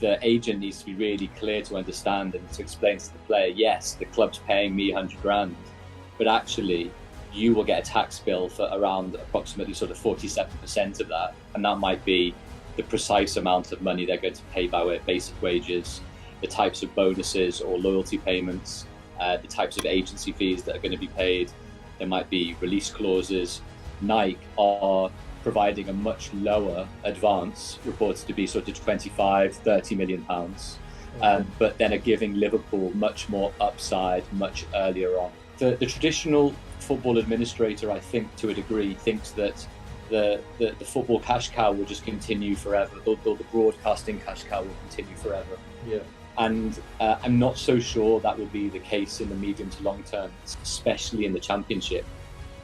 the agent needs to be really clear to understand and to explain to the player, yes, the club's paying me 100 grand, but actually you will get a tax bill for around approximately sort of 47% of that. And that might be the precise amount of money they're going to pay by way of basic wages, the types of bonuses or loyalty payments, the types of agency fees that are going to be paid. There might be release clauses. Nike are providing a much lower advance, reported to be sort of 25, 30 million pounds, but then are giving Liverpool much more upside much earlier on. The traditional football administrator, I think, to a degree, thinks that the football cash cow will just continue forever, or the broadcasting cash cow will continue forever. Yeah. And I'm not so sure that will be the case in the medium to long term, especially in the Championship.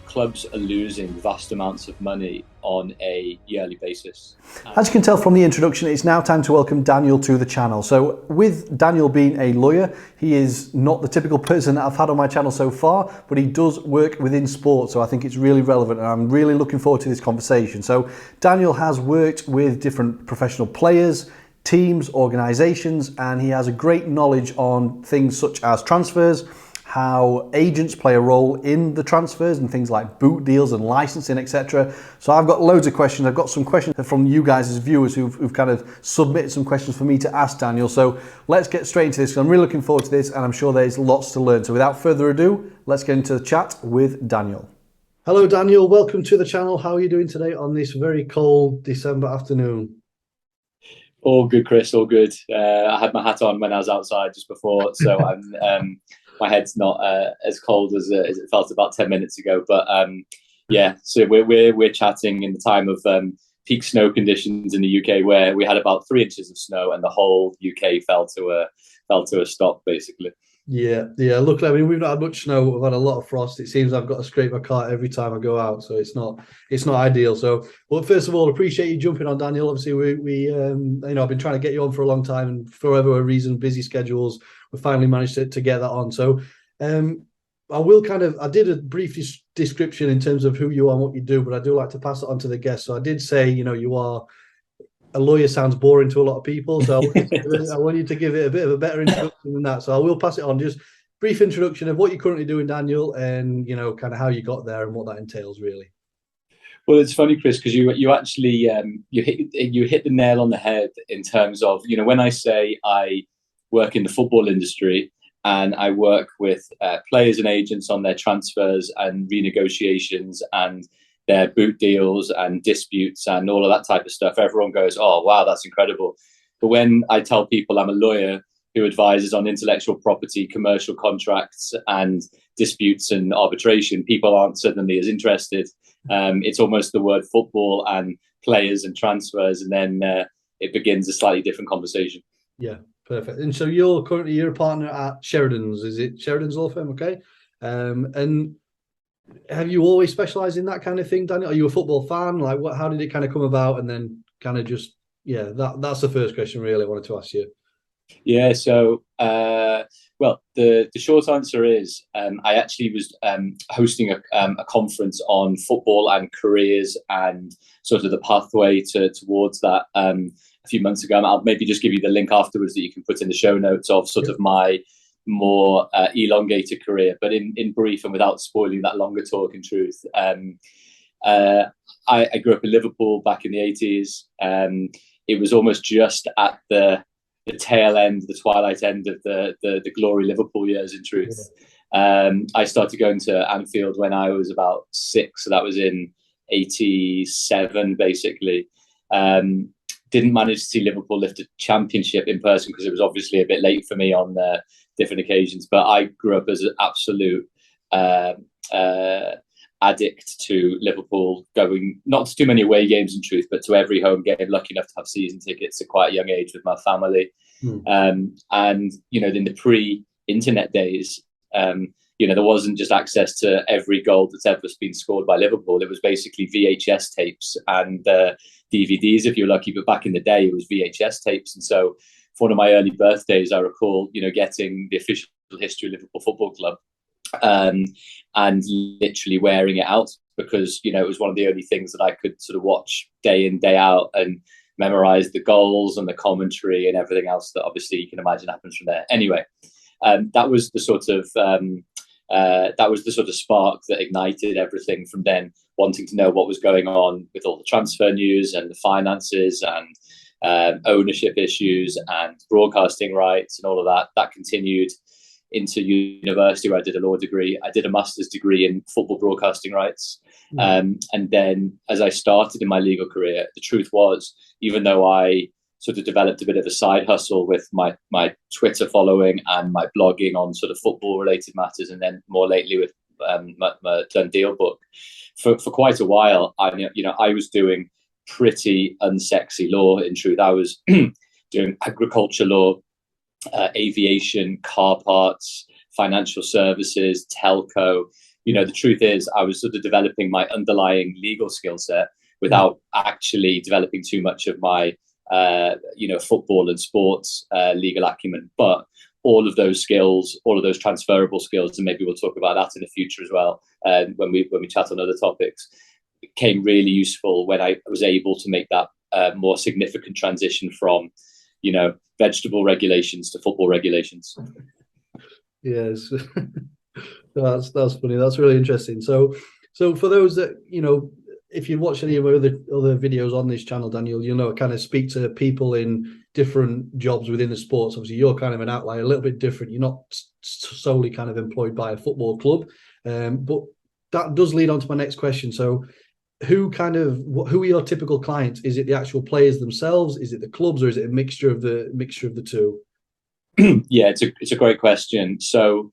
Clubs are losing vast amounts of money on a yearly basis. As you can tell from the introduction, it's now time to welcome Daniel to the channel. So with Daniel being a lawyer, he is not the typical person that I've had on my channel so far, but he does work within sport. So I think it's really relevant and I'm really looking forward to this conversation. So Daniel has worked with different professional players, teams, organisations, and he has a great knowledge on things such as transfers, how agents play a role in the transfers and things like boot deals and licensing, etc. So I've got loads of questions. I've got some questions from you guys as viewers who've kind of submitted some questions for me to ask Daniel. So let's get straight into this. I'm really looking forward to this and I'm sure there's lots to learn. So without further ado, let's get into the chat with Daniel. Hello Daniel, welcome to the channel. How are you doing today on this very cold December afternoon? All good, Chris, all good. I had my hat on when I was outside just before, so I'm my head's not as cold as it felt about 10 minutes ago. But yeah, so we're chatting in the time of peak snow conditions in the UK, where we had about 3 inches of snow and the whole UK fell to a stop, basically. Yeah. Luckily, I mean, we've not had much snow. We've had a lot of frost. It seems I've got to scrape my car every time I go out, so it's not ideal. So, well, first of all, appreciate you jumping on, Daniel. Obviously, we you know, I've been trying to get you on for a long time, and for whatever reason, busy schedules, we finally managed to get that on. So, I did a brief description in terms of who you are and what you do, but I do like to pass it on to the guests. So I did say, you know, you are a lawyer. Sounds boring to a lot of people, so I want you to give it a bit of a better introduction than that. So I will pass it on. Just brief introduction of what you're currently doing, Daniel, and you know, kind of how you got there and what that entails, really. Well, it's funny, Chris, because you actually you hit the nail on the head in terms of, you know, when I say I work in the football industry and I work with players and agents on their transfers and renegotiations and their boot deals and disputes and all of that type of stuff, everyone goes, oh, wow, that's incredible. But when I tell people I'm a lawyer who advises on intellectual property, commercial contracts and disputes and arbitration, people aren't suddenly as interested. It's almost the word football and players and transfers, and then it begins a slightly different conversation. Yeah, perfect. And so you're a partner at Sheridan's. Is it Sheridan's Law Firm? Okay. And have you always specialised in that kind of thing, Daniel? Are you a football fan? Like, how did it kind of come about? And then kind of just, yeah, that's the first question really I wanted to ask you. Yeah, so well, the short answer is I actually was hosting a conference on football and careers and sort of the pathway towards that a few months ago. And I'll maybe just give you the link afterwards that you can put in the show notes of sort of my more elongated career. But in brief and without spoiling that longer talk, in truth, I grew up in Liverpool back in the 80s. It was almost just at the tail end, the twilight end of the glory Liverpool years, in truth. I started going to Anfield when I was about 6, so that was in 87, basically. Didn't manage to see Liverpool lift a championship in person because it was obviously a bit late for me on different occasions. But I grew up as an absolute addict to Liverpool, going not to too many away games, in truth, but to every home game. Lucky enough to have season tickets at quite a young age with my family. And you know, in the pre-internet days, you know, there wasn't just access to every goal that's ever been scored by Liverpool. It was basically VHS tapes and DVDs if you're lucky. But back in the day, it was VHS tapes. And so for one of my early birthdays, I recall, you know, getting the official history of Liverpool Football Club and literally wearing it out because, you know, it was one of the only things that I could sort of watch day in, day out. And memorized the goals and the commentary and everything else that obviously you can imagine happens from there. Anyway, that was the sort of spark that ignited everything from then, wanting to know what was going on with all the transfer news and the finances and ownership issues and broadcasting rights and all of that. That continued into university, where I did a law degree. I did a master's degree in football broadcasting rights. And then as I started in my legal career, the truth was, even though I sort of developed a bit of a side hustle with my Twitter following and my blogging on sort of football related matters, and then more lately with my Done Deal book, for quite a while, I was doing pretty unsexy law. In truth, I was doing agriculture law, aviation, car parts, financial services, telco. The truth is, I was sort of developing my underlying legal skill set without actually developing too much of my football and sports legal acumen. But all of those skills, all of those transferable skills, and maybe we'll talk about that in the future as well, when we chat on other topics, became really useful when I was able to make that more significant transition from vegetable regulations to football regulations. Yes. That's funny. That's really interesting. So for those that, if you watch any of our other videos on this channel, Daniel, kind of speak to people in different jobs within the sports. Obviously, you're kind of an outlier, a little bit different. You're not solely kind of employed by a football club. But that does lead on to my next question. So who are your typical clients? Is it the actual players themselves? Is it the clubs, or is it a mixture of the two? Yeah, it's a great question. So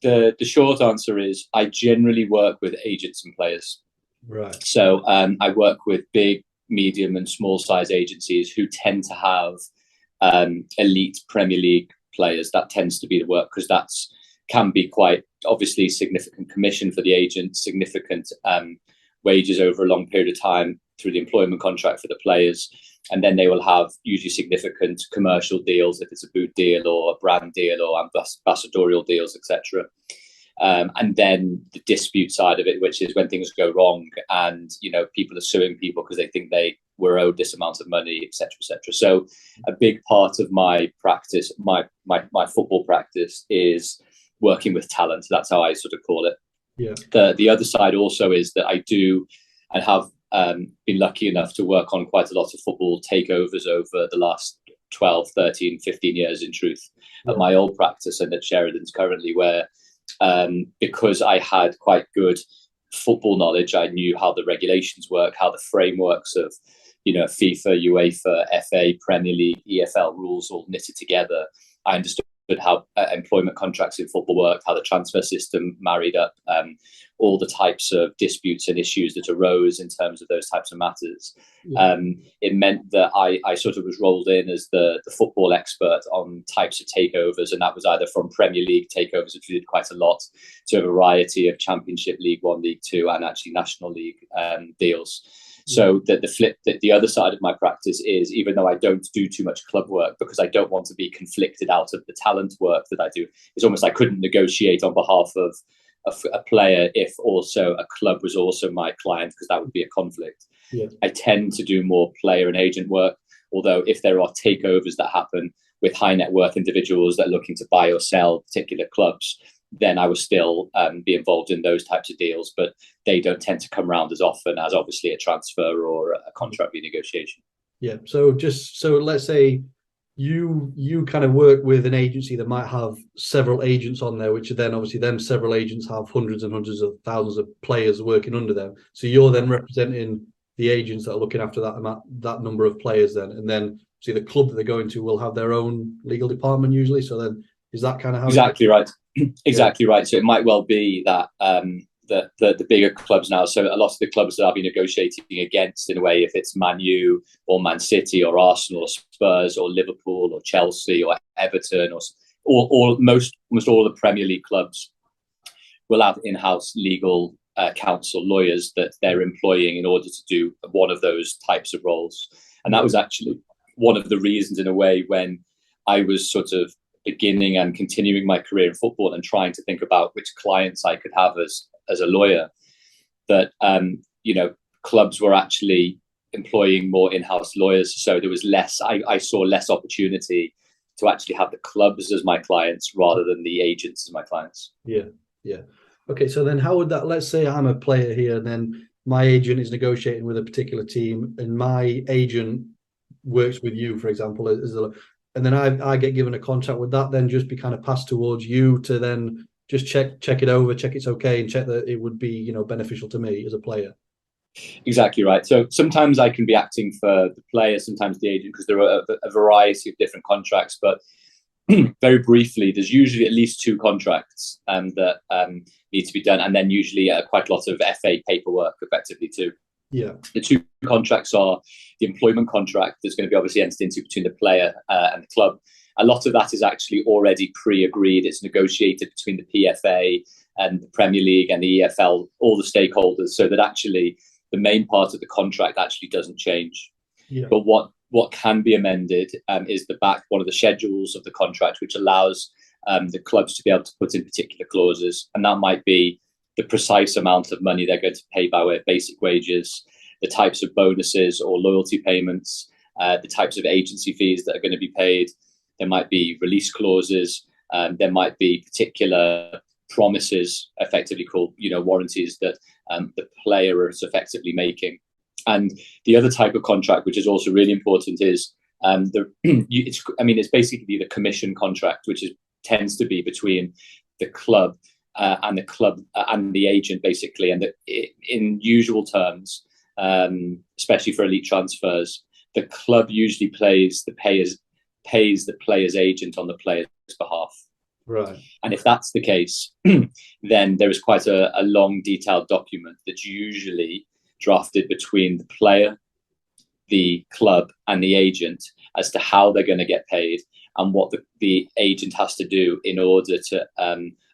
the short answer is I generally work with agents and players. Right. So I work with big, medium, and small size agencies who tend to have elite Premier League players. That tends to be the work, because can be quite obviously significant commission for the agent, significant wages over a long period of time through the employment contract for the players. And then they will have usually significant commercial deals, if it's a boot deal or a brand deal or ambassadorial deals, etc. And then the dispute side of it, which is when things go wrong and people are suing people because they think they were owed this amount of money, etc., etc. So a big part of my practice, my football practice, is working with talent. That's how I sort of call it. Yeah. The other side also is that I do and have been lucky enough to work on quite a lot of football takeovers over the last 12, 13, 15 years, in truth, at my old practice and at Sheridan's currently, where because I had quite good football knowledge, I knew how the regulations work, how the frameworks of FIFA, UEFA, FA, Premier League, EFL rules all knitted together. I understood how employment contracts in football worked, how the transfer system married up, all the types of disputes and issues that arose in terms of those types of matters. Yeah. It meant that I sort of was rolled in as the football expert on types of takeovers, and that was either from Premier League takeovers, which we did quite a lot, to a variety of Championship, League One, League Two, and actually National League deals. So the other side of my practice is, even though I don't do too much club work because I don't want to be conflicted out of the talent work that I do, it's almost I couldn't negotiate on behalf of a player if also a club was also my client, because that would be a conflict. Yeah. I tend to do more player and agent work, although if there are takeovers that happen with high net worth individuals that are looking to buy or sell particular clubs, then I will still be involved in those types of deals, but they don't tend to come around as often as obviously a transfer or a contract renegotiation. Yeah. So let's say you kind of work with an agency that might have several agents on there, which are then obviously them several agents have hundreds and hundreds of thousands of players working under them. So you're then representing the agents that are looking after that number of players then, and then see the club that they're going to will have their own legal department usually. So then is that kind of how? Exactly right. Exactly right. So it might well be that the bigger clubs now, so a lot of the clubs that I'll be negotiating against, in a way, if it's Man U or Man City or Arsenal or Spurs or Liverpool or Chelsea or Everton or almost all the Premier League clubs, will have in-house legal counsel lawyers that they're employing in order to do one of those types of roles. And that was actually one of the reasons, in a way, when I was sort of beginning and continuing my career in football and trying to think about which clients I could have as a lawyer, that clubs were actually employing more in-house lawyers, so there was less. I saw less opportunity to actually have the clubs as my clients rather than the agents as my clients. Yeah. Okay, so then how would that? Let's say I'm a player here, and then my agent is negotiating with a particular team, and my agent works with you, for example, and then I get given a contract. Would that then just be kind of passed towards you to then just check it over, check it's okay, and check that it would be beneficial to me as a player? Exactly right. So sometimes I can be acting for the player, sometimes the agent, because there are a variety of different contracts. But very briefly, there's usually at least two contracts that need to be done, and then usually quite a lot of FA paperwork, effectively too. Yeah. The two contracts are the employment contract that's going to be obviously entered into between the player and the club. A lot of that is actually already pre-agreed. It's negotiated between the PFA and the Premier League and the EFL, all the stakeholders, so that actually the main part of the contract actually doesn't change. Yeah. But what can be amended is one of the schedules of the contract, which allows the clubs to be able to put in particular clauses, and that might be the precise amount of money they're going to pay by way of basic wages, the types of bonuses or loyalty payments, the types of agency fees that are going to be paid. There might be release clauses. There might be particular promises, effectively called warranties, that the player is effectively making. And the other type of contract, which is also really important, is it's basically the commission contract, which tends to be between the club and the agent, basically. And in usual terms, especially for elite transfers, the club usually pays the player's agent on the player's behalf. Right. And if that's the case, then there is quite a long, detailed document that's usually drafted between the player, the club, and the agent as to how they're going to get paid and what the agent has to do in order to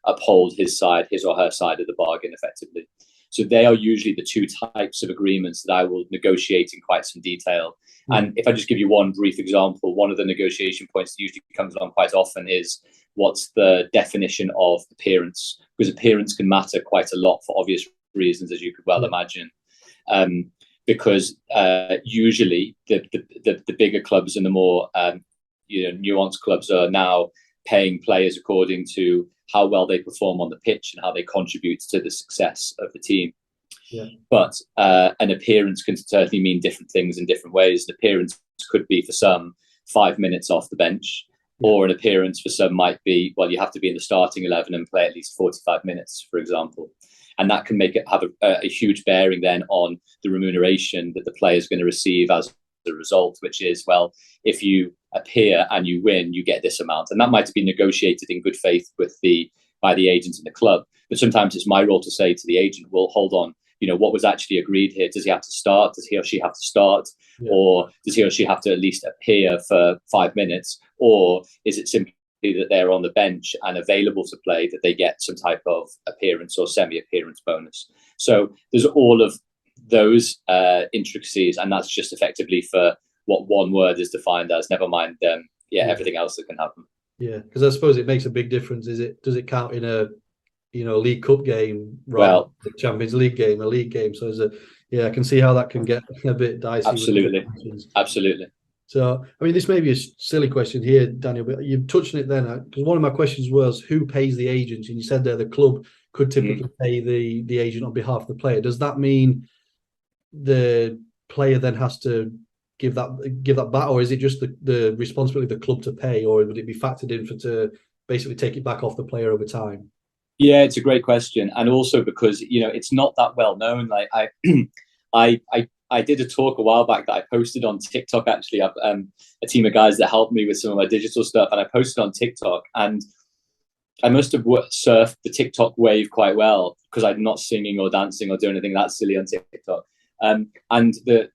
uphold his or her side of the bargain, effectively. So they are usually the two types of agreements that I will negotiate in quite some detail. And if I just give you one brief example, one of the negotiation points that usually comes along quite often is what's the definition of appearance, because appearance can matter quite a lot for obvious reasons, as you could well imagine. Because usually the bigger clubs and the more nuanced clubs are now paying players according to how well they perform on the pitch and how they contribute to the success of the team. Yeah. But an appearance can certainly mean different things in different ways. An appearance could be for some 5 minutes off the bench, or an appearance for some might be, well, you have to be in the starting 11 and play at least 45 minutes, for example. And that can have a huge bearing then on the remuneration that the player is going to receive as a result, which is, well, if you appear and you win, you get this amount. And that might be negotiated in good faith by the agent and the club. But sometimes it's my role to say to the agent, well, hold on, what was actually agreed here? Does he have to start? Does he or she have to start? Yeah. Or does he or she have to at least appear for 5 minutes? Or is it simply that they're on the bench and available to play, that they get some type of appearance or semi-appearance bonus? So there's all of those intricacies, and that's just effectively for what one word is defined as, never mind everything else that can happen. Yeah, because I suppose it makes a big difference. Does it count in a League Cup game, right? Well, the Champions League game, a league game. So I can see how that can get a bit dicey. Absolutely. So, I mean, this may be a silly question here, Daniel, but you've touched on it then, because one of my questions was who pays the agent? And you said there the club could typically pay the agent on behalf of the player. Does that mean the player then has to give that back, or is it just the responsibility of the club to pay, or would it be factored in to basically take it back off the player over time? Yeah, it's a great question, and also because it's not that well known. Like I did a talk a while back that I posted on TikTok. Actually, I've a team of guys that helped me with some of my digital stuff, and I posted on TikTok. And I must have surfed the TikTok wave quite well, because I'm not singing or dancing or doing anything that silly on TikTok. And the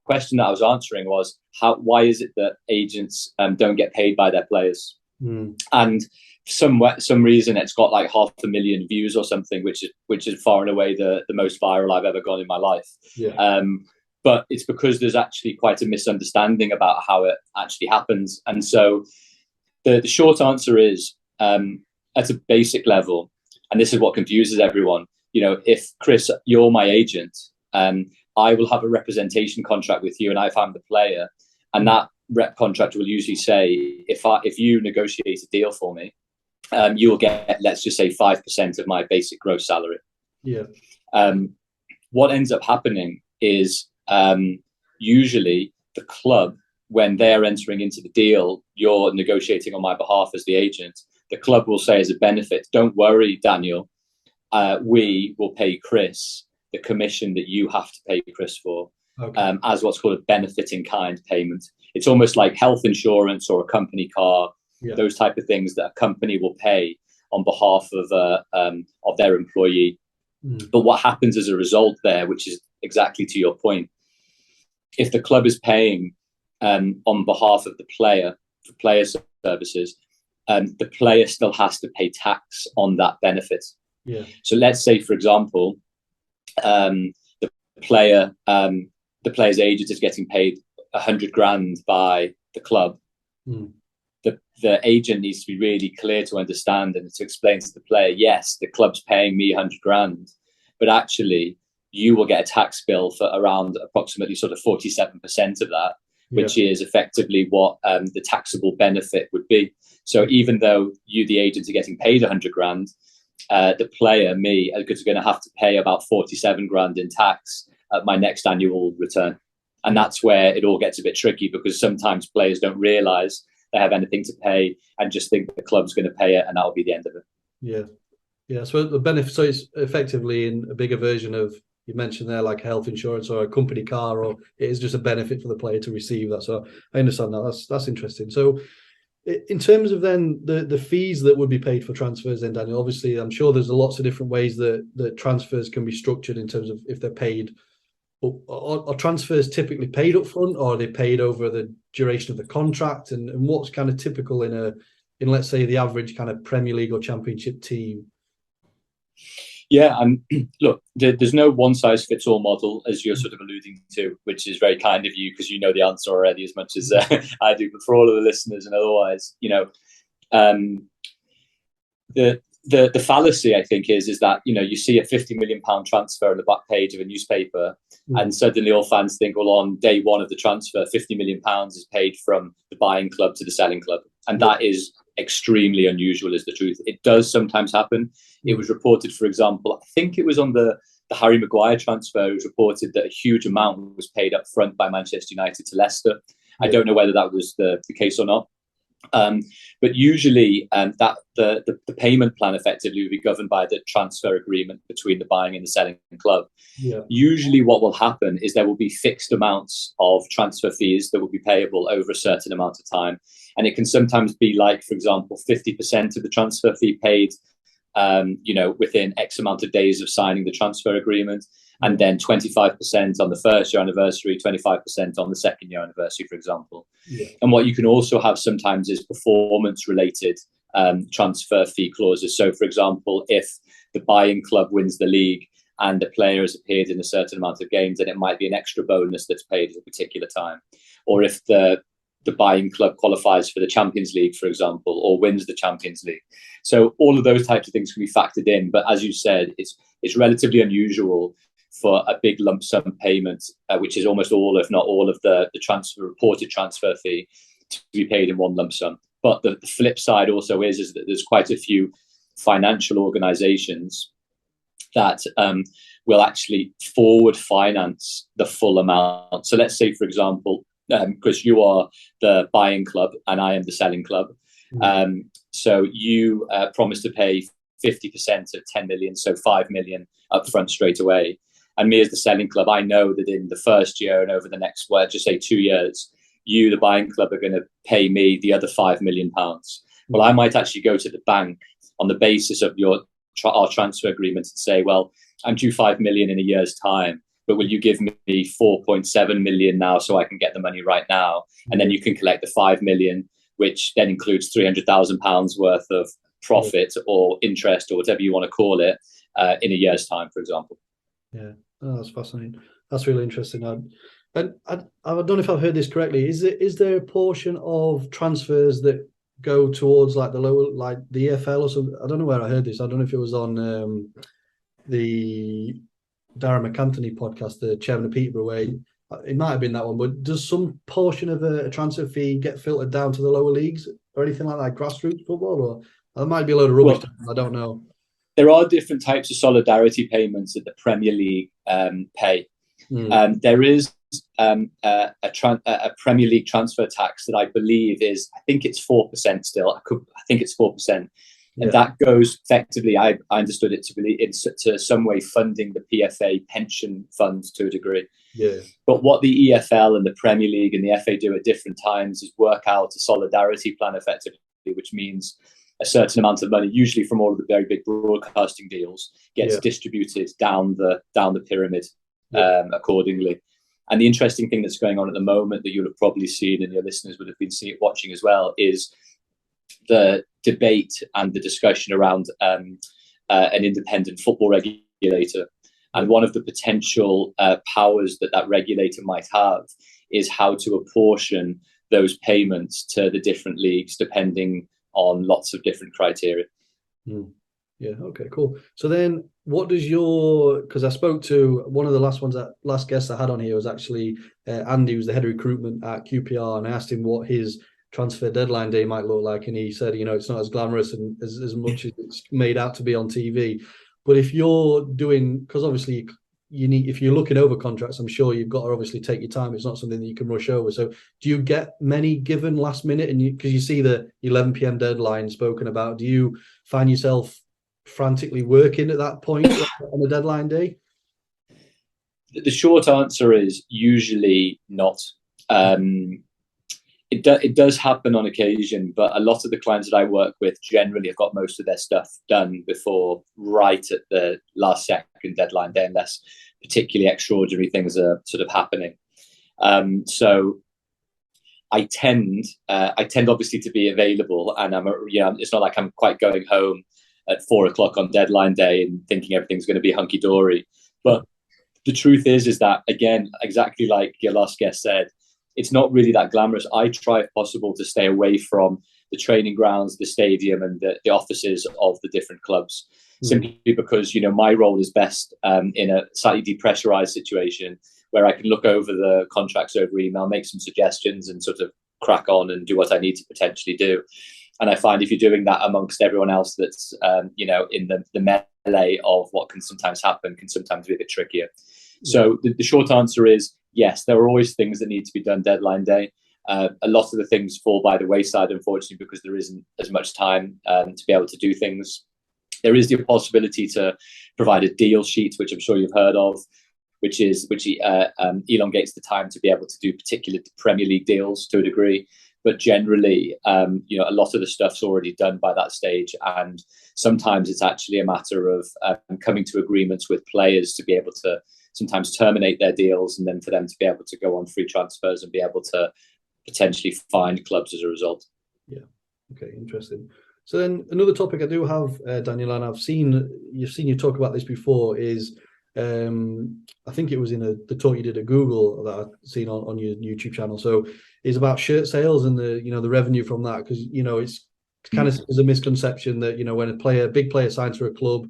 question that I was answering was why is it that agents don't get paid by their players? And some reason it's got like 500,000 views or something, which is far and away the most viral I've ever gone in my life. Yeah. But it's because there's actually quite a misunderstanding about how it actually happens. And so the short answer is, at a basic level, and this is what confuses everyone, if Chris, you're my agent, I will have a representation contract with you, and I found the player, and that rep contract will usually say, if you negotiate a deal for me, you will get, let's just say, 5% of my basic gross salary. Yeah. What ends up happening is usually the club, when they're entering into the deal, you're negotiating on my behalf as the agent. The club will say as a benefit, don't worry, Daniel, we will pay Chris the commission that you have to pay Chris for, as what's called a benefit in kind payment. It's almost like health insurance or a company car, those type of things that a company will pay on behalf of their employee. But what happens as a result there, which is exactly to your point, if the club is paying on behalf of the player for player services, the player still has to pay tax on that benefit. Yeah. So let's say, for example, the player's agent is getting paid 100 grand by the club. The agent needs to be really clear to understand and to explain to the player, yes, the club's paying me 100 grand, but actually you will get a tax bill for around approximately sort of 47% of that, which is effectively what the taxable benefit would be. So even though you, the agent, are getting paid 100 grand, the player, me, is going to have to pay about 47 grand in tax at my next annual return. And that's where it all gets a bit tricky, because sometimes players don't realize they have anything to pay and just think the club's going to pay it, and that'll be the end of it. Yeah. Yeah. So the benefit, so it's effectively in a bigger version of, you mentioned there, like health insurance or a company car, or it is just a benefit for the player to receive that. So I understand that. That's interesting. So in terms of then the fees that would be paid for transfers then, Daniel, obviously I'm sure there's lots of different ways that transfers can be structured in terms of if they're paid. Are transfers typically paid up front, or are they paid over the duration of the contract? And what's kind of typical in let's say the average kind of Premier League or Championship team? Yeah, look, there's no one-size-fits-all model, as you're sort of alluding to, which is very kind of you, because you know the answer already as much as I do. But for all of the listeners and otherwise, the fallacy, I think, is that, you see a £50 million transfer on the back page of a newspaper, and suddenly all fans think, well, on day one of the transfer, £50 million is paid from the buying club to the selling club. And that is extremely unusual, is the truth. It does sometimes happen. It was reported, for example, I think it was on the Harry Maguire transfer, it was reported that a huge amount was paid up front by Manchester United to Leicester. I don't know whether that was the case or not. But usually that the payment plan effectively will be governed by the transfer agreement between the buying and the selling club. Usually what will happen is there will be fixed amounts of transfer fees that will be payable over a certain amount of time. And it can sometimes be like, for example, 50% of the transfer fee paid within X amount of days of signing the transfer agreement, and then 25% on the first year anniversary, 25% on the second year anniversary, for example. And what you can also have sometimes is performance related transfer fee clauses. So, for example, if the buying club wins the league and the player has appeared in a certain amount of games, then it might be an extra bonus that's paid at a particular time. Or if the buying club qualifies for the Champions League, for example, or wins the Champions League. So all of those types of things can be factored in. But as you said, it's relatively unusual for a big lump sum payment, which is almost all, if not all, of the reported transfer fee to be paid in one lump sum. But the flip side also is that there's quite a few financial organizations that will actually forward finance the full amount. So let's say, for example, because you are the buying club and I am the selling club. So you promise to pay 50% of 10 million, so 5 million up front straight away. And me as the selling club, I know that in the first year and over the next, well, just say 2 years, you, the buying club, are going to pay me the other £5 million. Well, I might actually go to the bank on the basis of our transfer agreement and say, well, I'm due 5 million in a year's time, but will you give me 4.7 million now so I can get the money right now? And then you can collect the 5 million, which then includes £300,000 worth of profit or interest or whatever you want to call it in a year's time, for example. Yeah, that's fascinating. That's really interesting. And I don't know if I've heard this correctly. Is there a portion of transfers that go towards like the lower, like the EFL or something? I don't know where I heard this. I don't know if it was on the Darren McAnthony podcast, the chairman of Peterborough, where it might have been that one, but does some portion of a transfer fee get filtered down to the lower leagues or anything like that, grassroots football? Or there might be a load of rubbish. Well, I don't know. There are different types of solidarity payments that the Premier League pay. There is a Premier League transfer tax that I believe is, I think it's 4% still. I think it's 4%. And that goes effectively, I understood it to be to some way funding the PFA pension fund to a degree. Yeah. But what the EFL and the Premier League and the FA do at different times is work out a solidarity plan effectively, which means a certain amount of money, usually from all of the very big broadcasting deals, gets distributed down the pyramid accordingly. And the interesting thing that's going on at the moment that you'll have probably seen, and your listeners would have been watching as well, is the debate and the discussion around an independent football regulator. And one of the potential powers that regulator might have is how to apportion those payments to the different leagues, depending on lots of different criteria. Yeah, okay, cool. So then what does because I spoke to one of the last guests I had on here was actually Andy, who's the head of recruitment at QPR, and I asked him what his transfer deadline day might look like, and he said, it's not as glamorous and as much as it's made out to be on TV. But if you're doing, because obviously if you're looking over contracts, I'm sure you've got to obviously take your time. It's not something that you can rush over. So do you get many given last minute? And because you see the 11 p.m. deadline spoken about, do you find yourself frantically working at that point on the deadline day? The short answer is usually not. It does happen on occasion, but a lot of the clients that I work with generally have got most of their stuff done before right at the last second deadline day, unless particularly extraordinary things are sort of happening. So I tend obviously to be available, and it's not like I'm quite going home at 4:00 on deadline day and thinking everything's going to be hunky dory. But the truth is that, again, exactly like your last guest said, it's not really that glamorous. I try, if possible, to stay away from the training grounds, the stadium, and the offices of the different clubs, simply because, my role is best in a slightly depressurized situation where I can look over the contracts over email, make some suggestions, and sort of crack on and do what I need to potentially do. And I find if you're doing that amongst everyone else that's, in the melee of what can sometimes happen, can sometimes be a bit trickier. So the short answer is, yes, there are always things that need to be done deadline day. A lot of the things fall by the wayside, unfortunately, because there isn't as much time to be able to do things. There is the possibility to provide a deal sheet, which I'm sure you've heard of, which elongates the time to be able to do particular Premier League deals to a degree. But generally, a lot of the stuff's already done by that stage. And sometimes it's actually a matter of coming to agreements with players to be able to sometimes terminate their deals, and then for them to be able to go on free transfers and be able to potentially find clubs as a result. Yeah. Okay, interesting. So then another topic I do have, Daniel, and you've seen you talk about this before, is I think it was in the talk you did at Google that I've seen on your YouTube channel. So it's about shirt sales and the revenue from that, because it's kind of is a misconception that when a big player signs for a club,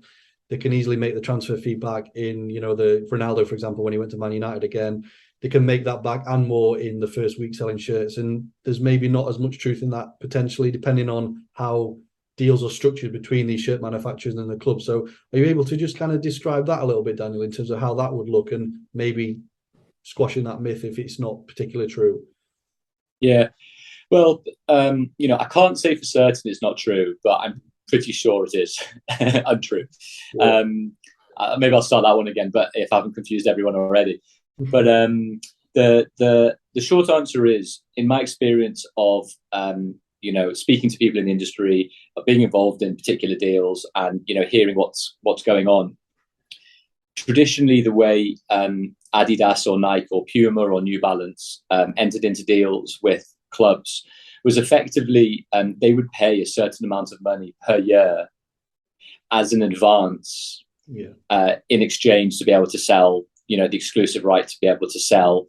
they can easily make the transfer fee back in, the Ronaldo, for example, when he went to Man United again, they can make that back and more in the first week selling shirts. And there's maybe not as much truth in that, potentially, depending on how deals are structured between these shirt manufacturers and the club. So are you able to just kind of describe that a little bit, Daniel, in terms of how that would look and maybe squashing that myth if it's not particularly true? Yeah. Well, I can't say for certain it's not true, but I'm pretty sure it is untrue. Yeah. Maybe I'll start that one again, but if I haven't confused everyone already. But the short answer is, in my experience of speaking to people in the industry, of being involved in particular deals, and hearing what's going on. Traditionally, the way Adidas or Nike or Puma or New Balance entered into deals with clubs was effectively they would pay a certain amount of money per year as an advance in exchange to be able to sell, the exclusive right to be able to sell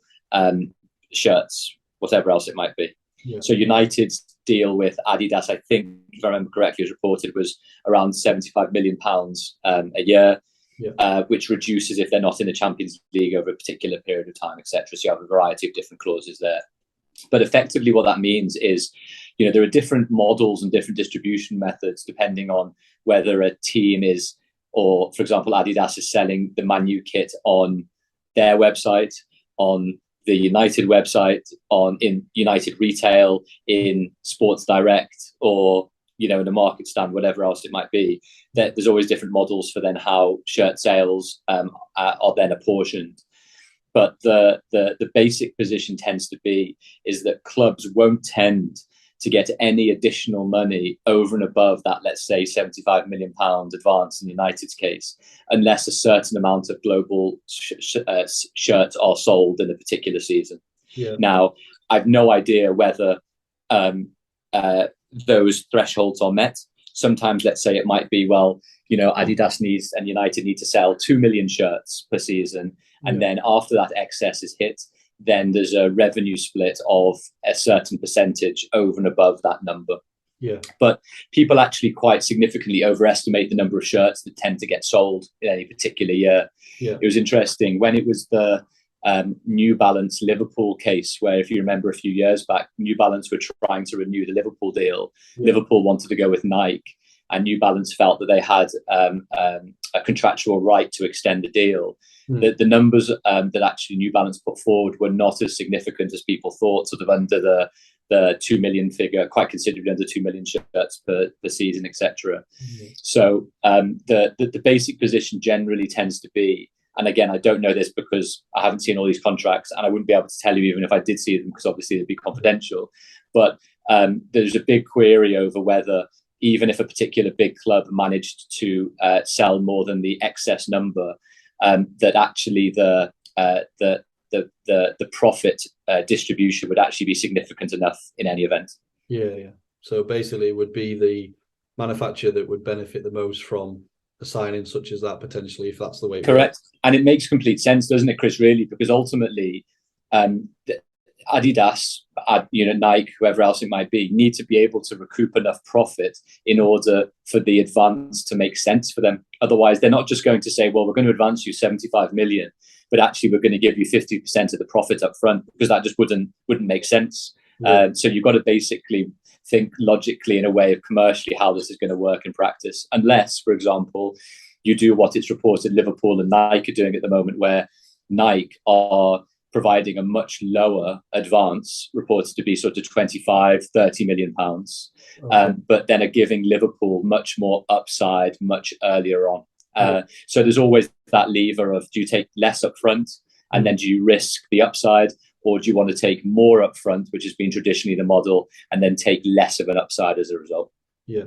shirts, whatever else it might be. Yeah. So United's deal with Adidas, I think, if I remember correctly, as reported, was around £75 million a year. which reduces if they're not in the Champions League over a particular period of time, etc. So you have a variety of different clauses there. But effectively what that means is, there are different models and different distribution methods depending on whether a team is, or for example, Adidas is selling the Man U kit on their website, on the United website, in United Retail, in Sports Direct, or in a market stand, whatever else it might be. There's always different models for then how shirt sales are then apportioned. But the basic position tends to be is that clubs won't tend to get any additional money over and above that, let's say, £75 million advance in United's case, unless a certain amount of global shirts are sold in a particular season. Yeah. Now, I've no idea whether those thresholds are met. Sometimes, let's say, it might be, well, Adidas needs and United need to sell 2 million shirts per season. And then after that excess is hit, then there's a revenue split of a certain percentage over and above that number. Yeah. But people actually quite significantly overestimate the number of shirts that tend to get sold in any particular year. Yeah. It was interesting when it was the New Balance Liverpool case, where if you remember a few years back, New Balance were trying to renew the Liverpool deal. Yeah. Liverpool wanted to go with Nike, and New Balance felt that they had a contractual right to extend the deal. The numbers that actually New Balance put forward were not as significant as people thought, sort of under the 2 million figure, quite considerably under 2 million shirts per season, etc. So the basic position generally tends to be, and again, I don't know this because I haven't seen all these contracts, and I wouldn't be able to tell you even if I did see them, because obviously they'd be confidential. But there's a big query over whether, even if a particular big club managed to sell more than the excess number, that actually the profit distribution would actually be significant enough in any event. Yeah. So basically, it would be the manufacturer that would benefit the most from a signing such as that, potentially, if that's the way. Correct, and it makes complete sense, doesn't it, Chris? Really, because ultimately, Adidas, Nike, whoever else it might be, need to be able to recoup enough profit in order for the advance to make sense for them. Otherwise, they're not just going to say, well, we're going to advance you 75 million, but actually we're going to give you 50% of the profit up front, because that just wouldn't make sense. Yeah. So you've got to basically think logically in a way of commercially how this is going to work in practice, unless, for example, you do what it's reported Liverpool and Nike are doing at the moment, where Nike are providing a much lower advance, reported to be sort of 25, 30 million pounds, but then are giving Liverpool much more upside much earlier on. So there's always that lever of, do you take less upfront and then do you risk the upside, or do you want to take more upfront, which has been traditionally the model, and then take less of an upside as a result? Yeah.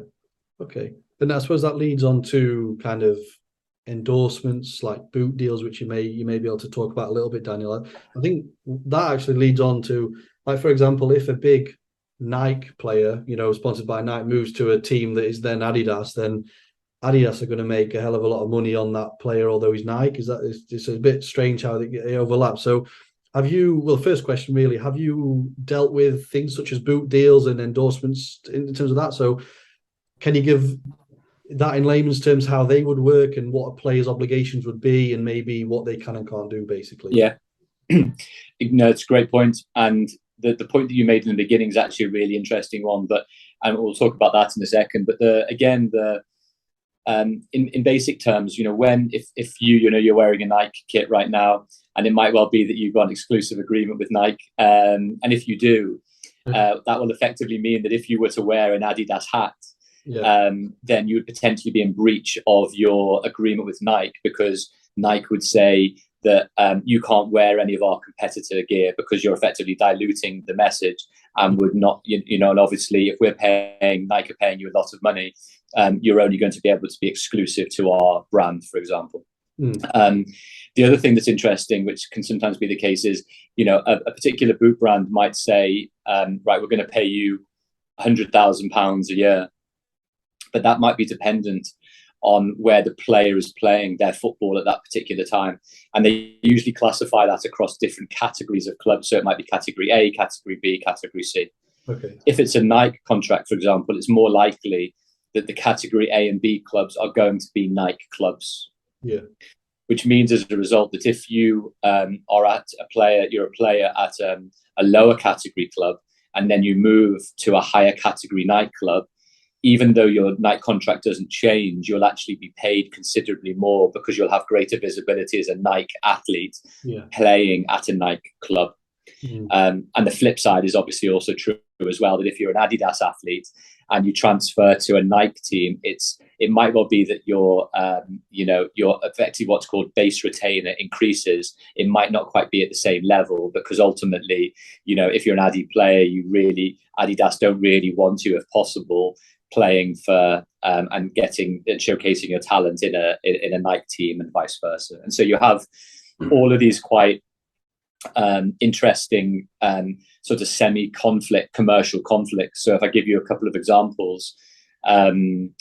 Okay. And I suppose that leads on to kind of endorsements like boot deals, which you may be able to talk about a little bit, Daniel. I think that actually leads on to, like, for example, if a big Nike player, sponsored by Nike, moves to a team that is then Adidas, then Adidas are going to make a hell of a lot of money on that player, although he's Nike. It's a bit strange how they overlap. So first question really, have you dealt with things such as boot deals and endorsements in terms of that? So can you give that in layman's terms, how they would work and what a player's obligations would be, and maybe what they can and can't do, basically? Yeah. No, it's a great point. And the point that you made in the beginning is actually a really interesting one, and we'll talk about that in a second. But in basic terms, if you're wearing a Nike kit right now, and it might well be that you've got an exclusive agreement with Nike, and if you do, that will effectively mean that if you were to wear an Adidas hat, then you would potentially be in breach of your agreement with Nike, because Nike would say that you can't wear any of our competitor gear because you're effectively diluting the message, and would not, and obviously if Nike are paying you a lot of money, you're only going to be able to be exclusive to our brand, for example. The other thing that's interesting, which can sometimes be the case, is, a particular boot brand might say, right, we're going to pay you £100,000 a year. But that might be dependent on where the player is playing their football at that particular time. And they usually classify that across different categories of clubs. So it might be category A, category B, category C. Okay. If it's a Nike contract, for example, it's more likely that the category A and B clubs are going to be Nike clubs. Yeah. Which means as a result that if you are at a player, you're a player at a lower category club, and then you move to a higher category nightclub, even though your night contract doesn't change, you'll actually be paid considerably more because you'll have greater visibility as a Nike athlete playing at a Nike club. And the flip side is obviously also true as well, that if you're an Adidas athlete and you transfer to a Nike team, it might well be that your effectively what's called base retainer increases. It might not quite be at the same level because ultimately, if you're an Adi player, Adidas don't really want you, if possible, playing for and getting and showcasing your talent in a Nike team and vice versa. And so you have all of these quite interesting sort of semi-conflict, commercial conflicts. So if I give you a couple of examples, Lionel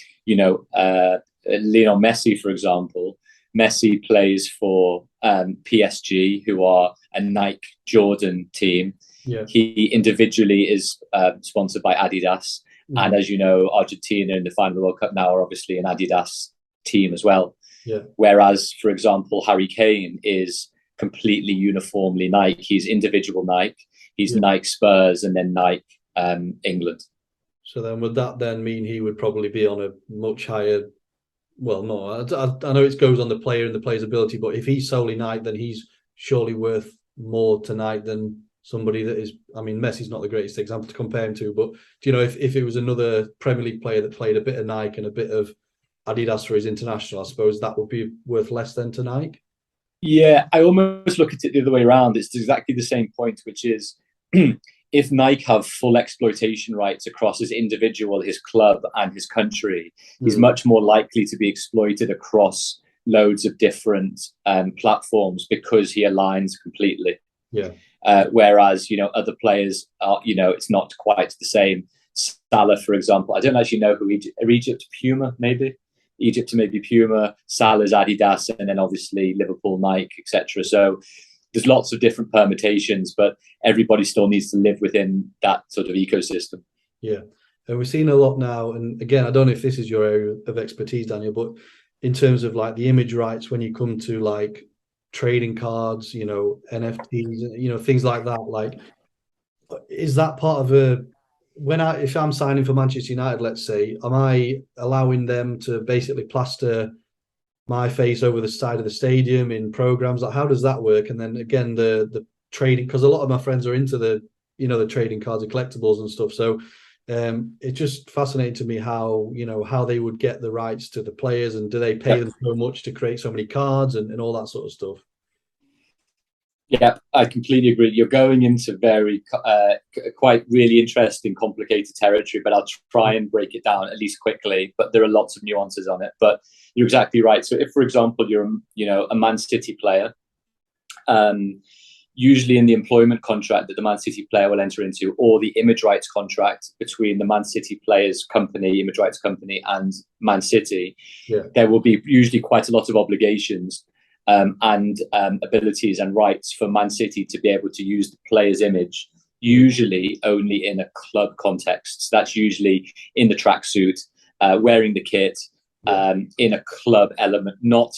Messi, for example, Messi plays for PSG, who are a Nike Jordan team. Yeah. He individually is sponsored by Adidas. And as you know, Argentina in the final World Cup now are obviously an Adidas team as well. Yeah. Whereas, for example, Harry Kane is completely uniformly Nike. He's individual Nike. He's Nike Spurs and then Nike England. So then would that then mean he would probably be on a much higher... Well, no, I know it goes on the player and the player's ability, but if he's solely Nike, then he's surely worth more to Nike than somebody that is... I mean, Messi's not the greatest example to compare him to, but do you know, if it was another Premier League player that played a bit of Nike and a bit of Adidas for his international, I suppose that would be worth less than to Nike? Yeah, I almost look at it the other way around. It's exactly the same point, which is if Nike have full exploitation rights across his individual, his club and his country, he's much more likely to be exploited across loads of different platforms because he aligns completely. Yeah. Whereas, other players are, it's not quite the same. Salah, for example, I don't actually know who Egypt, Puma, maybe. Egypt to maybe Puma, Salah's Adidas, and then obviously Liverpool, Nike, etc. So there's lots of different permutations, but everybody still needs to live within that sort of ecosystem. Yeah, and we're seeing a lot now. And again, I don't know if this is your area of expertise, Daniel, but in terms of like the image rights, when you come to like trading cards, NFTs, things like that, like, is that part of a... if I'm signing for Manchester United, let's say, am I allowing them to basically plaster my face over the side of the stadium in programs? Like, how does that work? And then again, the trading, because a lot of my friends are into the trading cards and collectibles and stuff. So it's just fascinating to me how they would get the rights to the players, and do they pay them so much to create so many cards and all that sort of stuff? Yeah, I completely agree. You're going into very quite really interesting, complicated territory, but I'll try and break it down at least quickly. But there are lots of nuances on it. But you're exactly right. So if, for example, you're a Man City player, usually in the employment contract that the Man City player will enter into, or the image rights contract between the Man City players company, image rights company, and Man City, there will be usually quite a lot of obligations and abilities and rights for Man City to be able to use the player's image, usually only in a club context. So that's usually in the tracksuit, wearing the kit, in a club element, not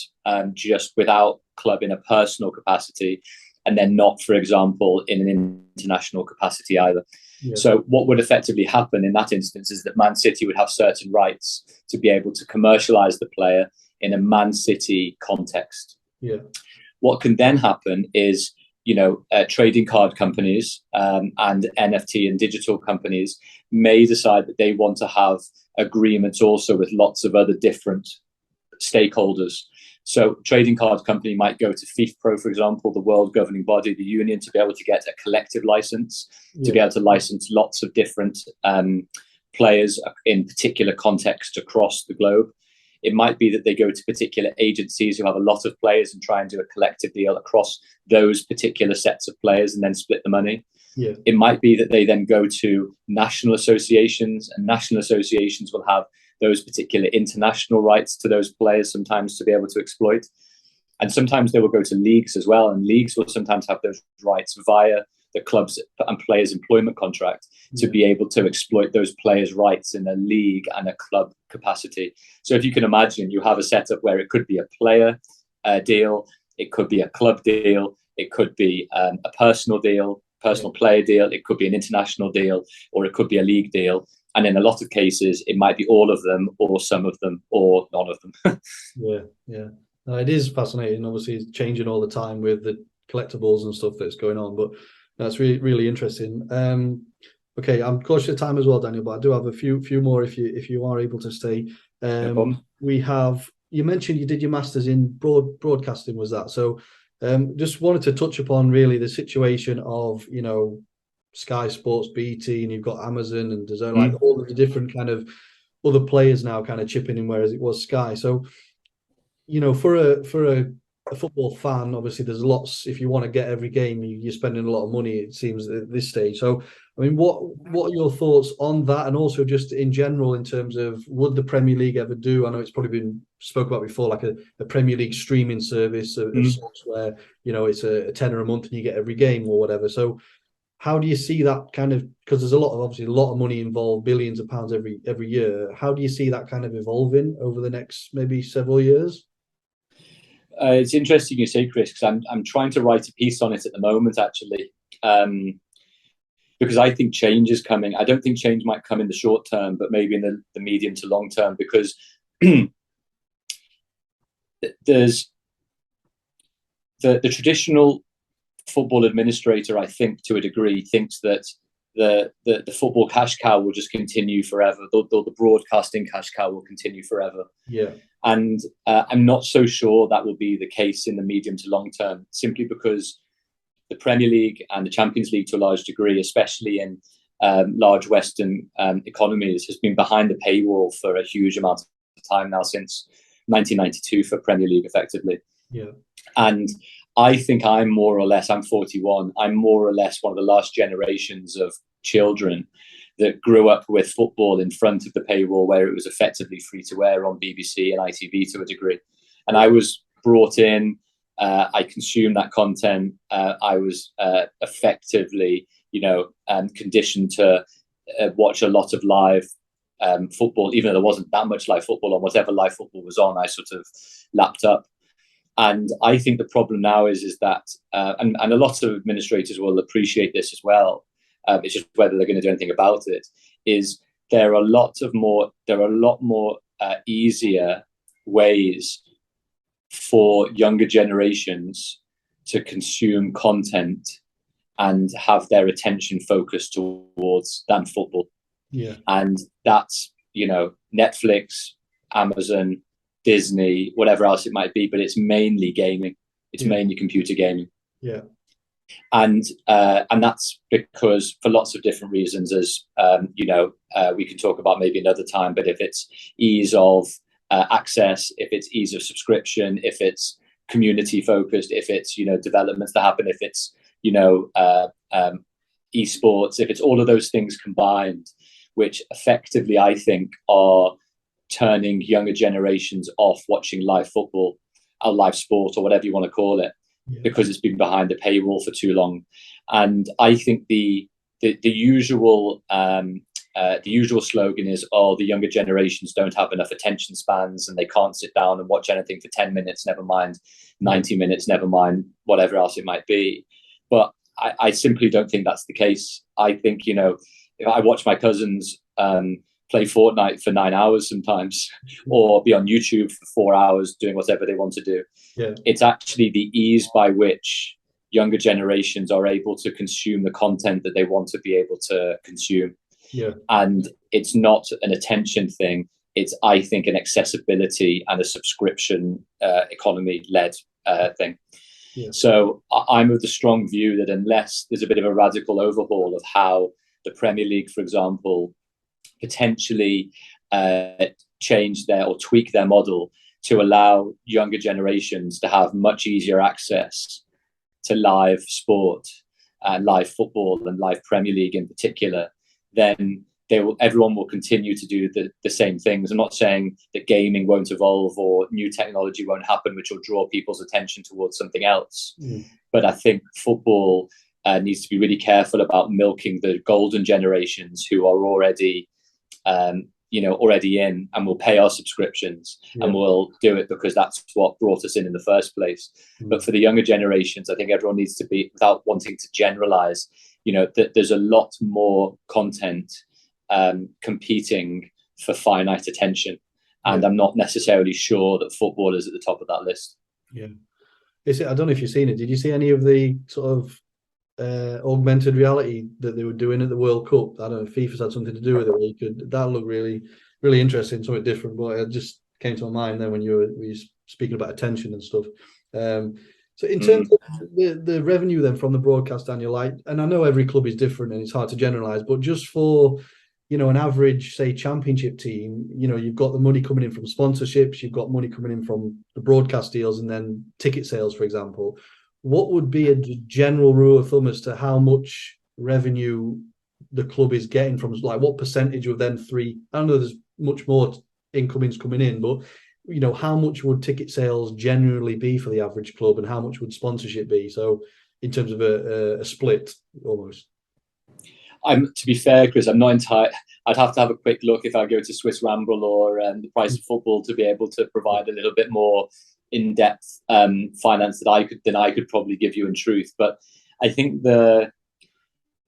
just without club in a personal capacity, and then not, for example, in an international capacity either. Yeah. So what would effectively happen in that instance is that Man City would have certain rights to be able to commercialize the player in a Man City context. Yeah. What can then happen is, trading card companies and NFT and digital companies may decide that they want to have agreements also with lots of other different stakeholders. So trading card company might go to FIFPro, for example, the world governing body, the union, to be able to get a collective license, to be able to license lots of different players in particular contexts across the globe. It might be that they go to particular agencies who have a lot of players and try and do a collective deal across those particular sets of players and then split the money. Yeah. It might be that they then go to national associations, and national associations will have those particular international rights to those players sometimes to be able to exploit. And sometimes they will go to leagues as well, and leagues will sometimes have those rights via the clubs and players' employment contract to be able to exploit those players' rights in a league and a club capacity. So if you can imagine, you have a setup where it could be a player deal, it could be a club deal, it could be a personal deal, personal player deal, it could be an international deal, or it could be a league deal. And in a lot of cases, it might be all of them, or some of them, or none of them. Yeah. No, it is fascinating. Obviously, it's changing all the time with the collectibles and stuff that's going on, but that's really, really interesting. Okay, I'm close to time as well, Daniel, but I do have a few more if you are able to stay. We have, you mentioned you did your masters in broadcasting, was that? So just wanted to touch upon really the situation of, you know, Sky Sports, BT, and you've got Amazon, and there's like all of the different kind of other players now kind of chipping in, whereas it was Sky. So, you know, for a football fan, obviously there's lots. If you want to get every game, you're spending a lot of money, it seems, at this stage. So, I mean, what are your thoughts on that, and also just in general in terms of would the Premier League ever do? I know it's probably been spoke about before, like a Premier League streaming service of sorts, where, you know, it's a tenner a month and you get every game or whatever. So, how do you see that kind of, because there's obviously a lot of money involved, billions of pounds every year. How do you see that kind of evolving over the next maybe several years? It's interesting you say, Chris, because I'm trying to write a piece on it at the moment, actually, because I think change is coming. I don't think change might come in the short term, but maybe in the medium to long term, because there's the traditional football administrator, I think, to a degree, thinks that the football cash cow will just continue forever. The broadcasting cash cow will continue forever. Yeah. And I'm not so sure that will be the case in the medium to long term, simply because the Premier League and the Champions League, to a large degree, especially in large Western economies, has been behind the paywall for a huge amount of time now, since 1992 for Premier League, effectively. Yeah. And I think I'm 41, I'm more or less one of the last generations of children that grew up with football in front of the paywall, where it was effectively free to air on BBC and ITV to a degree. And I was brought in, I consumed that content. I was effectively, conditioned to watch a lot of live football, even though there wasn't that much live football on. Whatever live football was on, I sort of lapped up. And I think the problem now is that, and a lot of administrators will appreciate this as well, it's just whether they're going to do anything about it, is there are a lot more easier ways for younger generations to consume content and have their attention focused towards than football. Yeah. And that's, Netflix, Amazon, Disney, whatever else it might be, but it's mainly gaming. It's mainly computer gaming. Yeah. And that's because, for lots of different reasons, as we can talk about maybe another time, but if it's ease of access, if it's ease of subscription, if it's community focused, if it's, developments that happen, if it's, esports, if it's all of those things combined, which effectively, I think, are turning younger generations off watching live football or live sport or whatever you want to call it, because it's been behind the paywall for too long. And I think the usual slogan is, the younger generations don't have enough attention spans and they can't sit down and watch anything for 10 minutes, never mind 90 minutes, never mind whatever else it might be. But I simply don't think that's the case. I think, if I watch my cousins play Fortnite for 9 hours sometimes, or be on YouTube for 4 hours doing whatever they want to do. Yeah. It's actually the ease by which younger generations are able to consume the content that they want to be able to consume. Yeah. And it's not an attention thing. It's, I think, an accessibility and a subscription economy-led thing. Yeah. So I'm of the strong view that unless there's a bit of a radical overhaul of how the Premier League, for example, potentially change or tweak their model to allow younger generations to have much easier access to live sport, live football and live Premier League in particular, then everyone will continue to do the same things. I'm not saying that gaming won't evolve or new technology won't happen, which will draw people's attention towards something else. But I think football needs to be really careful about milking the golden generations who are already, already in and will pay our subscriptions and will do it because that's what brought us in the first place. But for the younger generations, I think everyone needs to be, without wanting to generalize, that there's a lot more content competing for finite attention. And I'm not necessarily sure that football is at the top of that list. Yeah. I don't know if you've seen it. Did you see any of the sort of augmented reality that they were doing at the World Cup? I don't know if FIFA's had something to do with it. That looked really, really interesting, something different. But it just came to my mind then when you were speaking about attention and stuff. So in terms of the revenue then from the broadcast, Daniel, and I know every club is different and it's hard to generalize, but just for an average, say, championship team, you've got the money coming in from sponsorships, you've got money coming in from the broadcast deals and then ticket sales, for example. What would be a general rule of thumb as to how much revenue the club is getting from, like, what percentage of them three? I know there's much more incomings coming in, but, how much would ticket sales generally be for the average club and how much would sponsorship be? So in terms of a split almost. To be fair, Chris, I'm not entirely. I'd have to have a quick look if I go to Swiss Ramble or The Price of Football to be able to provide a little bit more in-depth finance that I could probably give you in truth. But I think the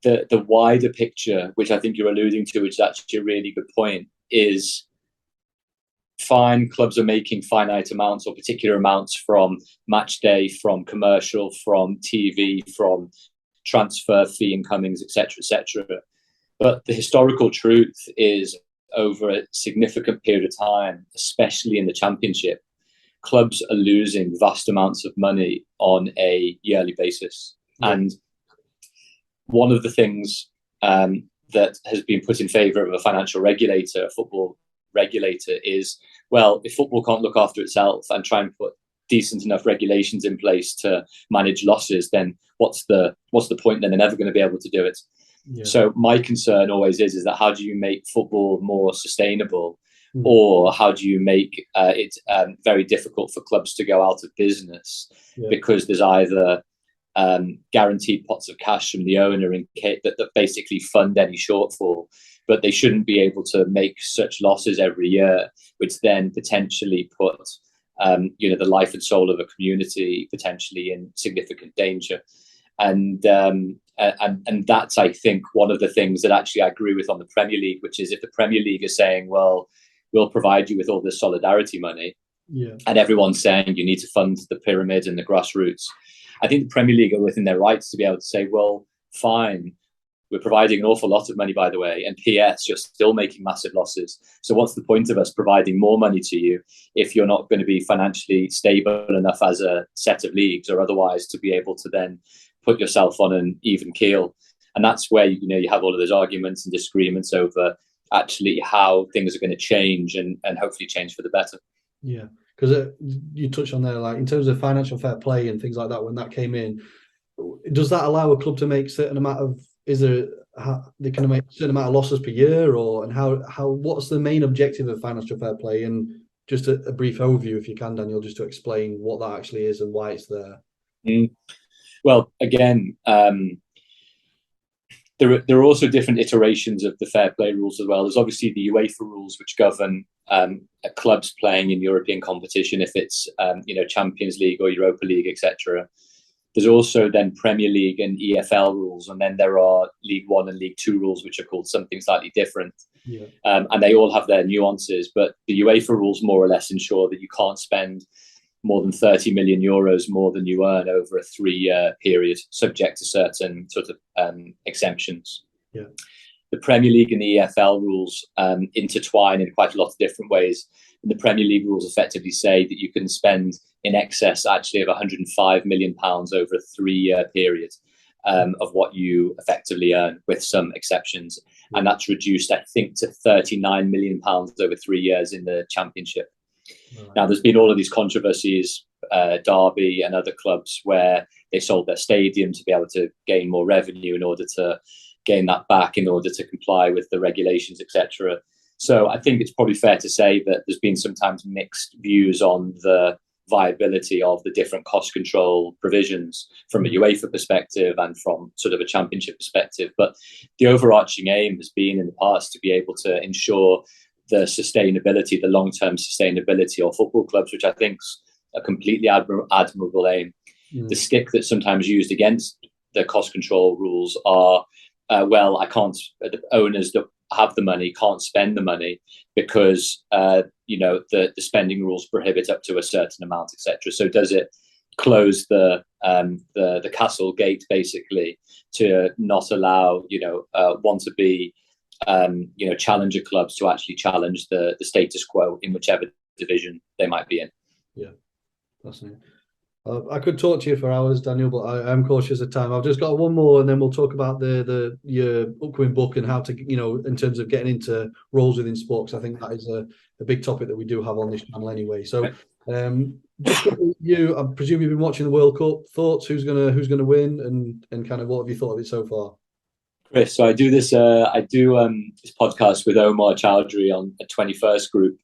wider picture, which I think you're alluding to, which is actually a really good point, is fine. Clubs are making finite amounts or particular amounts from match day, from commercial, from TV, from transfer fee incomings, etc. But the historical truth is, over a significant period of time, especially in the Championship, clubs are losing vast amounts of money on a yearly basis. And one of the things that has been put in favour of a financial regulator, a football regulator, is, well, if football can't look after itself and try and put decent enough regulations in place to manage losses, then what's the point? Then they're never going to be able to do it. So my concern always is that how do you make football more sustainable, or how do you make it very difficult for clubs to go out of business because there's either guaranteed pots of cash from the owner that basically fund any shortfall, but they shouldn't be able to make such losses every year, which then potentially put the life and soul of a community potentially in significant danger. And that's, I think, one of the things that actually I agree with on the Premier League, which is if the Premier League is saying, well, we'll provide you with all this solidarity money, and everyone's saying you need to fund the pyramid and the grassroots, I think the Premier League are within their rights to be able to say, well, fine, we're providing an awful lot of money, by the way, and PS, you're still making massive losses. So what's the point of us providing more money to you if you're not going to be financially stable enough as a set of leagues or otherwise to be able to then put yourself on an even keel? And that's where you have all of those arguments and disagreements over actually how things are going to change and hopefully change for the better. Yeah, because you touched on there, like in terms of financial fair play and things like that, when that came in, does that allow a club to make certain amount of, they can make a certain amount of losses per year, and how what's the main objective of financial fair play? And just a brief overview, if you can, Daniel, just to explain what that actually is and why it's there. Well, again, there are also different iterations of the fair play rules as well. There's obviously the UEFA rules, which govern clubs playing in European competition, if it's Champions League or Europa League, etc. There's also then Premier League and EFL rules, and then there are League One and League Two rules, which are called something slightly different. And they all have their nuances, but the UEFA rules more or less ensure that you can't spend more than 30 million euros more than you earn over a 3-year period, subject to certain sort of exemptions. The Premier League and the EFL rules intertwine in quite a lot of different ways. And the Premier League rules effectively say that you can spend in excess actually of £105 million over a 3-year period of what you effectively earn, with some exceptions. And that's reduced, I think, to £39 million over 3 years in the Championship. Now, there's been all of these controversies, Derby and other clubs, where they sold their stadium to be able to gain more revenue in order to gain that back in order to comply with the regulations, etc. So I think it's probably fair to say that there's been sometimes mixed views on the viability of the different cost control provisions from a UEFA perspective and from sort of a championship perspective. But the overarching aim has been in the past to be able to ensure the sustainability, the long-term sustainability of football clubs, which I think is a completely admirable aim. The stick that's sometimes used against the cost control rules are, well, I can't, the owners that have the money can't spend the money because, the spending rules prohibit up to a certain amount, etc. So does it close the castle gate basically to not allow, want to be, challenger clubs to actually challenge the status quo in whichever division they might be in? Yeah, fascinating. I could talk to you for hours, Daniel, but I am cautious of time. I've just got one more, and then we'll talk about your upcoming book and how to, in terms of getting into roles within sports. I think that is a big topic that we do have on this channel anyway. So, just you, I presume you've been watching the World Cup. Thoughts? Who's gonna win, and kind of what have you thought of it so far? Chris, so I do this podcast with Omar Chowdhury on a 21st group,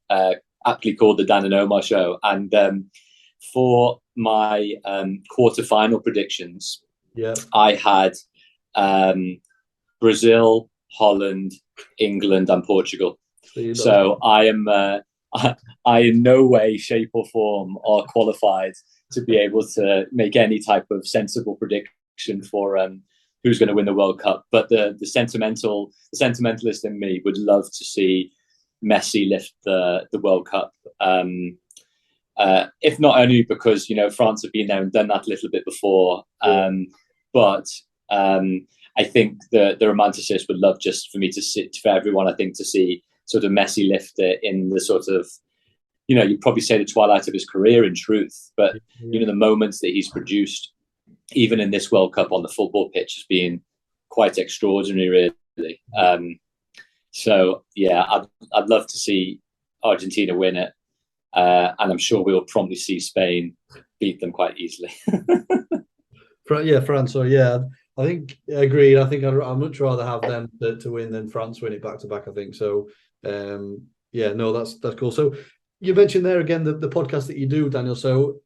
aptly called the Dan and Omar Show, and for my quarter-final predictions, I had Brazil, Holland, England, and Portugal. So I am I in no way, shape, or form are qualified to be able to make any type of sensible prediction for who's going to win the World Cup. But the sentimentalist in me would love to see Messi lift the World Cup. If not only because France have been there and done that a little bit before, but I think the romanticist would love just for everyone, I think, to see sort of Messi lift it in the sort of, you'd probably say the twilight of his career in truth, but the moments that he's produced, even in this World Cup on the football pitch, has been quite extraordinary, really. So yeah, I'd love to see Argentina win it. And I'm sure we'll probably see Spain beat them quite easily. France. So yeah, I think agreed. I think I'd much rather have them to win than France win it back to back. I think so. That's cool. So you mentioned there again the podcast that you do, Daniel. So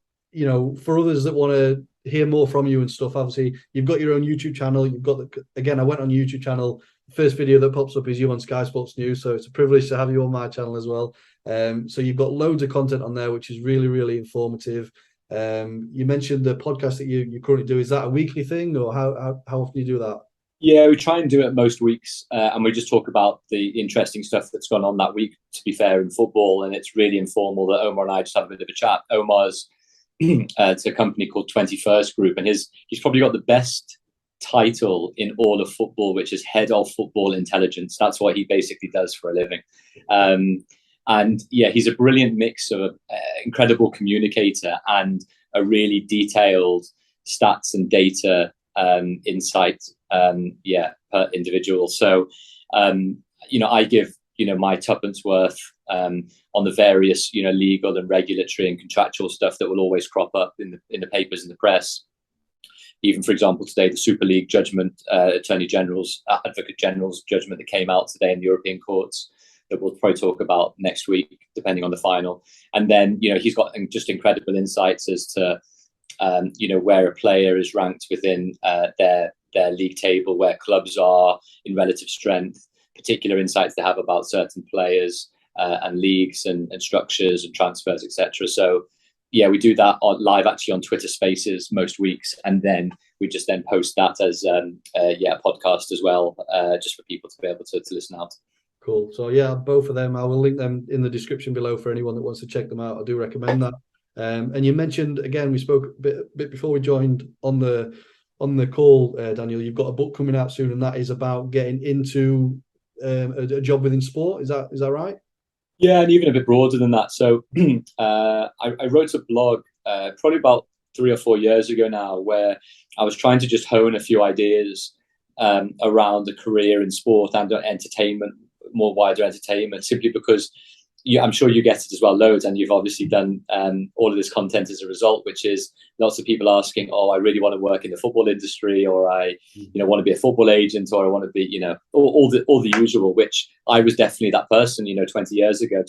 for others that want to hear more from you and stuff, obviously you've got your own YouTube channel. You've got I went on YouTube channel. The first video that pops up is you on Sky Sports News. So it's a privilege to have you on my channel as well. So you've got loads of content on there, which is really, really informative. You mentioned the podcast that you currently do. Is that a weekly thing, or how often do you do that? Yeah, we try and do it most weeks, and we just talk about the interesting stuff that's gone on that week, to be fair, in football. And it's really informal that Omar and I just have a bit of a chat. Omar's it's a company called 21st Group, and he's probably got the best title in all of football, which is Head of Football Intelligence. That's what he basically does for a living. And yeah, he's a brilliant mix of an incredible communicator and a really detailed stats and data insight per individual. So, I give, my tuppence worth on the various, legal and regulatory and contractual stuff that will always crop up in the papers and the press. Even, for example, today, the Super League judgment, Attorney General's, Advocate General's judgment that came out today in the European courts, that we'll probably talk about next week, depending on the final. And then, he's got just incredible insights as to, where a player is ranked within their league table, where clubs are in relative strength, particular insights they have about certain players and leagues and structures and transfers, etc. So, yeah, we do that live actually on Twitter Spaces most weeks, and then we just then post that as a podcast as well, just for people to be able to listen out. Cool. So yeah, both of them, I will link them in the description below for anyone that wants to check them out. I do recommend that. And you mentioned again, we spoke a bit before we joined on the call, Daniel. You've got a book coming out soon, and that is about getting into a job within sport. Is that right? Yeah, and even a bit broader than that. So I wrote a blog probably about 3 or 4 years ago now, where I was trying to just hone a few ideas around a career in sport and entertainment, more wider entertainment, simply because I'm sure you get it as well, loads, and you've obviously done all of this content as a result, which is lots of people asking, oh, I really want to work in the football industry, or I want to be a football agent, or I want to be, all the usual, which I was definitely that person, 20 years ago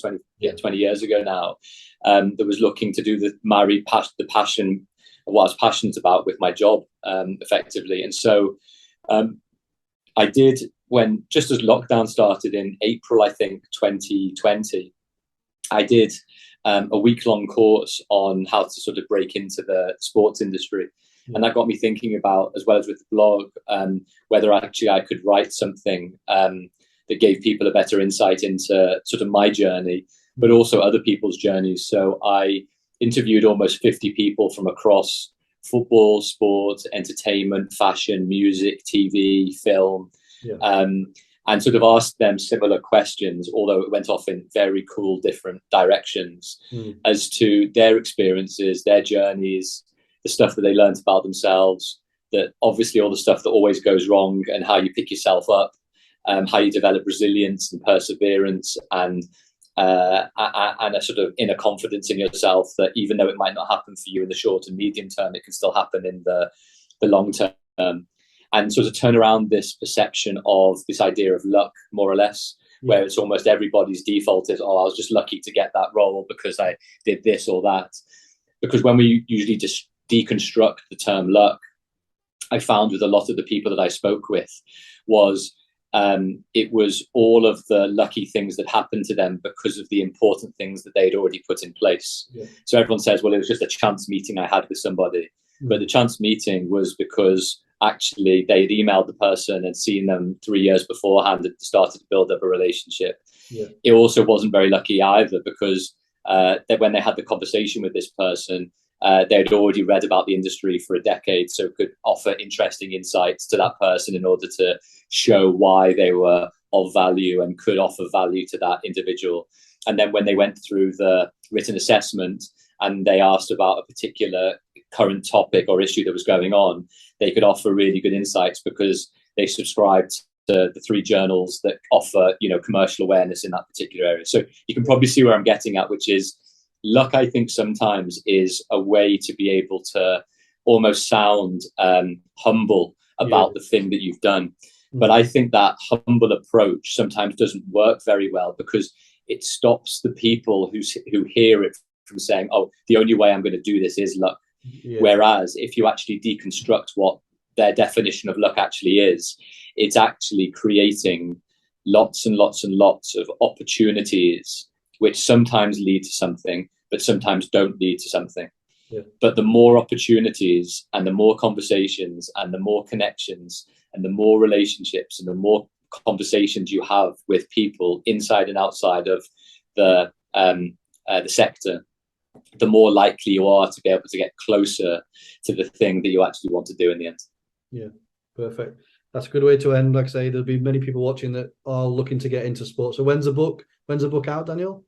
now, that was looking to marry the passion of what I was passionate about with my job, effectively. And so I did, when just as lockdown started in April, I think 2020, I did a week-long course on how to sort of break into the sports industry. And that got me thinking about, as well as with the blog, whether actually I could write something that gave people a better insight into sort of my journey, but also other people's journeys. So I interviewed almost 50 people from across football, sport, entertainment, fashion, music, TV, film, and sort of asked them similar questions, although it went off in very cool different directions as to their experiences, their journeys, the stuff that they learned about themselves, that obviously all the stuff that always goes wrong, and how you pick yourself up, how you develop resilience and perseverance, and a sort of inner confidence in yourself that even though it might not happen for you in the short and medium term, it can still happen in the long term. And sort of turn around this perception of this idea of luck, more or less, where it's almost everybody's default is, oh, I was just lucky to get that role because I did this or that. Because when we usually just deconstruct the term luck, I found with a lot of the people that I spoke with was it was all of the lucky things that happened to them because of the important things that they'd already put in place. So everyone says, well, it was just a chance meeting I had with somebody. But the chance meeting was because actually they had emailed the person and seen them 3 years beforehand and started to build up a relationship. It also wasn't very lucky either, because when they had the conversation with this person, they'd already read about the industry for a decade, so could offer interesting insights to that person in order to show why they were of value and could offer value to that individual. And then when they went through the written assessment and they asked about a particular current topic or issue that was going on, they could offer really good insights because they subscribed to the 3 journals that offer, commercial awareness in that particular area. So you can probably see where I'm getting at, which is luck, I think, sometimes is a way to be able to almost sound humble about the thing that you've done. But I think that humble approach sometimes doesn't work very well, because it stops the people who hear it from saying, oh, the only way I'm going to do this is luck. Whereas if you actually deconstruct what their definition of luck actually is, it's actually creating lots and lots and lots of opportunities, which sometimes lead to something, but sometimes don't lead to something. But the more opportunities and the more conversations and the more connections and the more relationships and the more conversations you have with people inside and outside of the sector, the more likely you are to be able to get closer to the thing that you actually want to do in the end. Yeah, perfect. That's a good way to end. Like I say, there'll be many people watching that are looking to get into sport. So when's the book out, Daniel?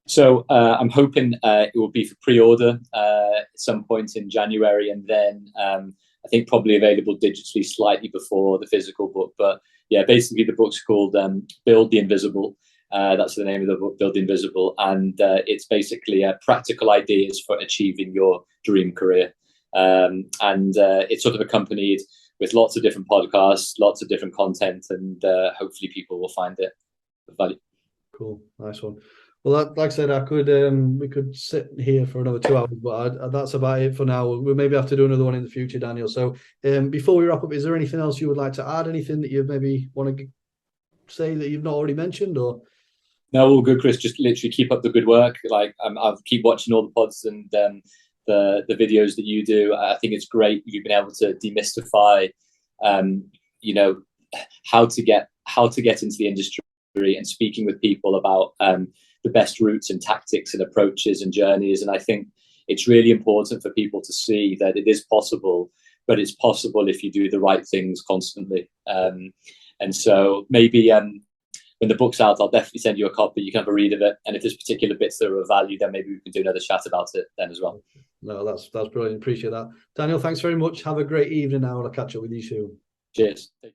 So I'm hoping it will be for pre-order at some point in January, and then I think probably available digitally slightly before the physical book. But yeah, basically the book's called Build the Invisible. That's the name of the book, Build the Invisible. And it's basically practical ideas for achieving your dream career. It's sort of accompanied with lots of different podcasts, lots of different content, and hopefully people will find it of value. Cool. Nice one. Well, like I said, we could sit here for another 2 hours, but that's about it for now. We'll maybe have to do another one in the future, Daniel. So before we wrap up, is there anything else you would like to add? Anything that you maybe want to say that you've not already mentioned? Or no, all good, Chris. Just literally keep up the good work. Like I'll keep watching all the pods and the videos that you do. I think it's great you've been able to demystify, how to get into the industry and speaking with people about the best routes and tactics and approaches and journeys. And I think it's really important for people to see that it is possible, but it's possible if you do the right things constantly. And so maybe when the book's out, I'll definitely send you a copy. You can have a read of it. And if there's particular bits that are of value, then maybe we can do another chat about it then as well. No, that's brilliant. Appreciate that. Daniel, thanks very much. Have a great evening now, and I'll catch up with you soon. Cheers.